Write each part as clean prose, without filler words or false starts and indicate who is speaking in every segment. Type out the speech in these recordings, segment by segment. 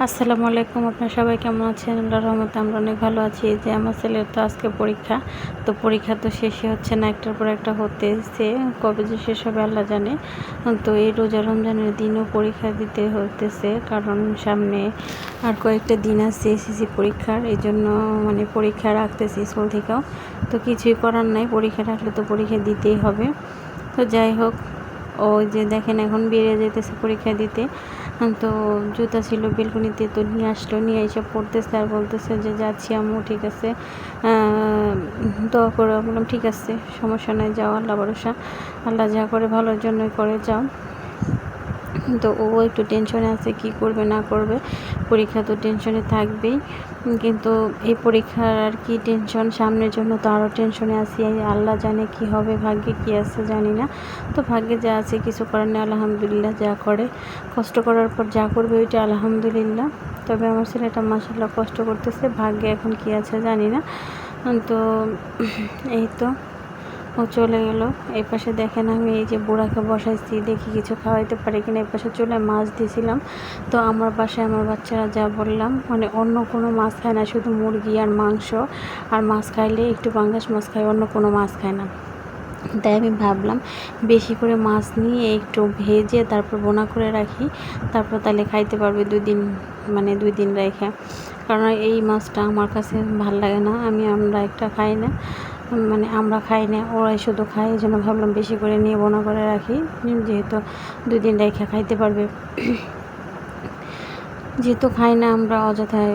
Speaker 1: আসসালামু আলাইকুম। আপনারা সবাই কেমন আছেন? আল্লাহর রহমতে আমরা অনেক ভালো আছি। এই যে আমার ছেলের তো আজকে পরীক্ষা, তো পরীক্ষা তো শেষই হচ্ছে না, একটার পর একটা হতেছে, কবে যে শেষ হবে আল্লাহ জানে। তো এই রোজা রমজানের দিনও পরীক্ষা দিতে হতেছে, কারণ সামনে আর কয়েকটা দিন আছে এসএসসি পরীক্ষার, এই জন্য মানে পরীক্ষা রাখতেছি স্কুল থেকেও। তো কিছুই করার নাই, পরীক্ষা রাখলে তো পরীক্ষা দিতেই হবে। তো যাই হোক, ওই যে দেখেন এখন বেরিয়ে যেতেছে পরীক্ষা দিতে। তো জুতা ছিল বেলকুনিতে, তো নিয়ে আসলো, নিয়ে এসে পড়তেছে আর বলতেছে যে যাচ্ছি আম্মু, ঠিক আছে দোয়া করো। বললাম ঠিক আছে, সমস্যা নাই, যাও, আল্লাহ ভরসা, আল্লাহ যা করে ভালোর জন্যই করে, যাও। তো ও একটু টেনশনে আছে, কি করবে না করবে, পরীক্ষা তো টেনশনে থাকবেই। কিন্তু এই পরীক্ষার আর কি টেনশন, সামনের জন্য তো আরও টেনশনে আছি। আল্লাহ জানে কি হবে, ভাগ্যে কি আছে জানি না। তো ভাগ্যে যা আছে কিছু করার নেই, আলহামদুলিল্লাহ, যা করে কষ্ট করার পর যা করবে ওইটা আলহামদুলিল্লাহ। তবে আমার ছেলেটা মাশাআল্লাহ কষ্ট করতেছে, ভাগ্যে এখন কি আছে জানি না। তো এই তো ও চলে গেল। এই পাশে দেখেন আমি এই যে বুড়াকে বসাইছি, দেখি কিছু খাওয়াইতে পারি কিনা। এই পাশে চুলায় মাছ দিয়েছিলাম। তো আমার বাসায় আমার বাচ্চারা যা বললাম, মানে অন্য কোনো মাছ খায় না, শুধু মুরগি আর মাংস, আর মাছ খাইলে একটু পাঙ্গাস মাছ খায়, অন্য কোনো মাছ খায় না। তাই আমি ভাবলাম বেশি করে মাছ নিয়ে একটু ভেজে তারপর বোনা করে রাখি, তারপর তাহলে খাইতে পারবে 2 দিন, মানে 2 দিন রেখে। কারণ এই মাছটা আমার কাছে ভাল লাগে না, আমরা একটা খাই না, মানে আমরা খাই না, ওরাই শুধু খায়। এই জন্য ভাবলাম বেশি করে নিয়ে বোনা করে রাখি, যেহেতু 2 দিন রেখে খাইতে পারবে। যেহেতু খাই না আমরা, অযথায়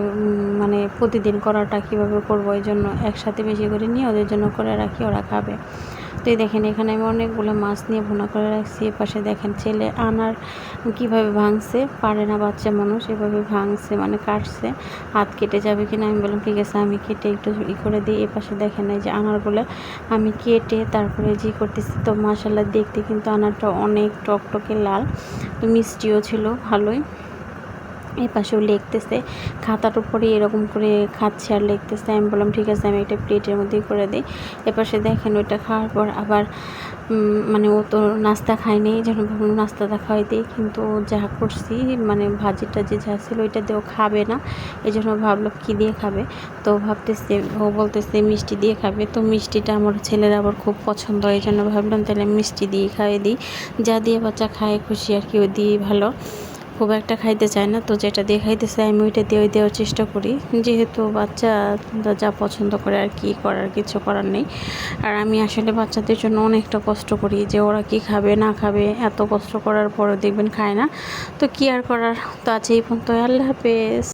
Speaker 1: মানে প্রতিদিন করাটা কীভাবে করবো, এই জন্য একসাথে বেশি করে নিয়ে ওদের জন্য করে রাখি, ওরা খাবে। তো এই দেখেন এখানে আমি অনেকগুলো মাছ নিয়ে ভুনা করে রাখছি। এপাশে দেখেন ছেলে আনার কীভাবে ভাঙছে, পারে না বাচ্চা মানুষ, এভাবে ভাঙছে, মানে কাটছে, হাত কেটে যাবে কিনা। আমি বললাম ঠিক আছে, আমি কেটে একটু করে দিই। এপাশে দেখেন এই যে আনারগুলো আমি কেটে তারপরে করতেছি। তো মাশাআল্লাহ দেখতে কিন্তু আনারটা অনেক টকটকে লাল, তো মিষ্টিও ছিল ভালোই। এই পাশেও লিখতেছে, খাতার উপরে এরকম করে খাচ্ছে আর লিখতেছে। আমি বললাম ঠিক আছে, আমি একটা প্লেটের মধ্যেই করে দিই। এপাশে দেখেন ওইটা খাওয়ার পর আবার মানে ও তো নাস্তা খায়নি, এই জন্য ভাবলাম নাস্তাটা খাওয়াই দিই। কিন্তু যা করছি, মানে ভাজিটা যে যা ছিল ওইটা দিয়েও খাবে না, এই জন্য ভাবলাম কী দিয়ে খাবে। তো ভাবতেছে, ও বলতেছে মিষ্টি দিয়ে খাবে। তো মিষ্টিটা আমার ছেলের আবার খুব পছন্দ, এই জন্য ভাবলাম তাহলে মিষ্টি দিয়ে খাইয়ে দিই। যা দিয়ে বাচ্চা খায় খুশি আর কি, ওই দিয়েই ভালো। খুব একটা খাইতে চায় না, তো যেটা দিয়ে খাইতে চায় আমি ওইটা দিয়ে দেওয়ার চেষ্টা করি, যেহেতু বাচ্চা যা পছন্দ করে আর কি করার, কিছু করার নেই। আর আমি আসলে বাচ্চাদের জন্য অনেকটা কষ্ট করি, যে ওরা কি খাবে না খাবে, এত কষ্ট করার পরেও দেখবেন খায় না। তো কি আর করার, তো আছে এই পর্যন্ত। আল্লাহ হাফেজ।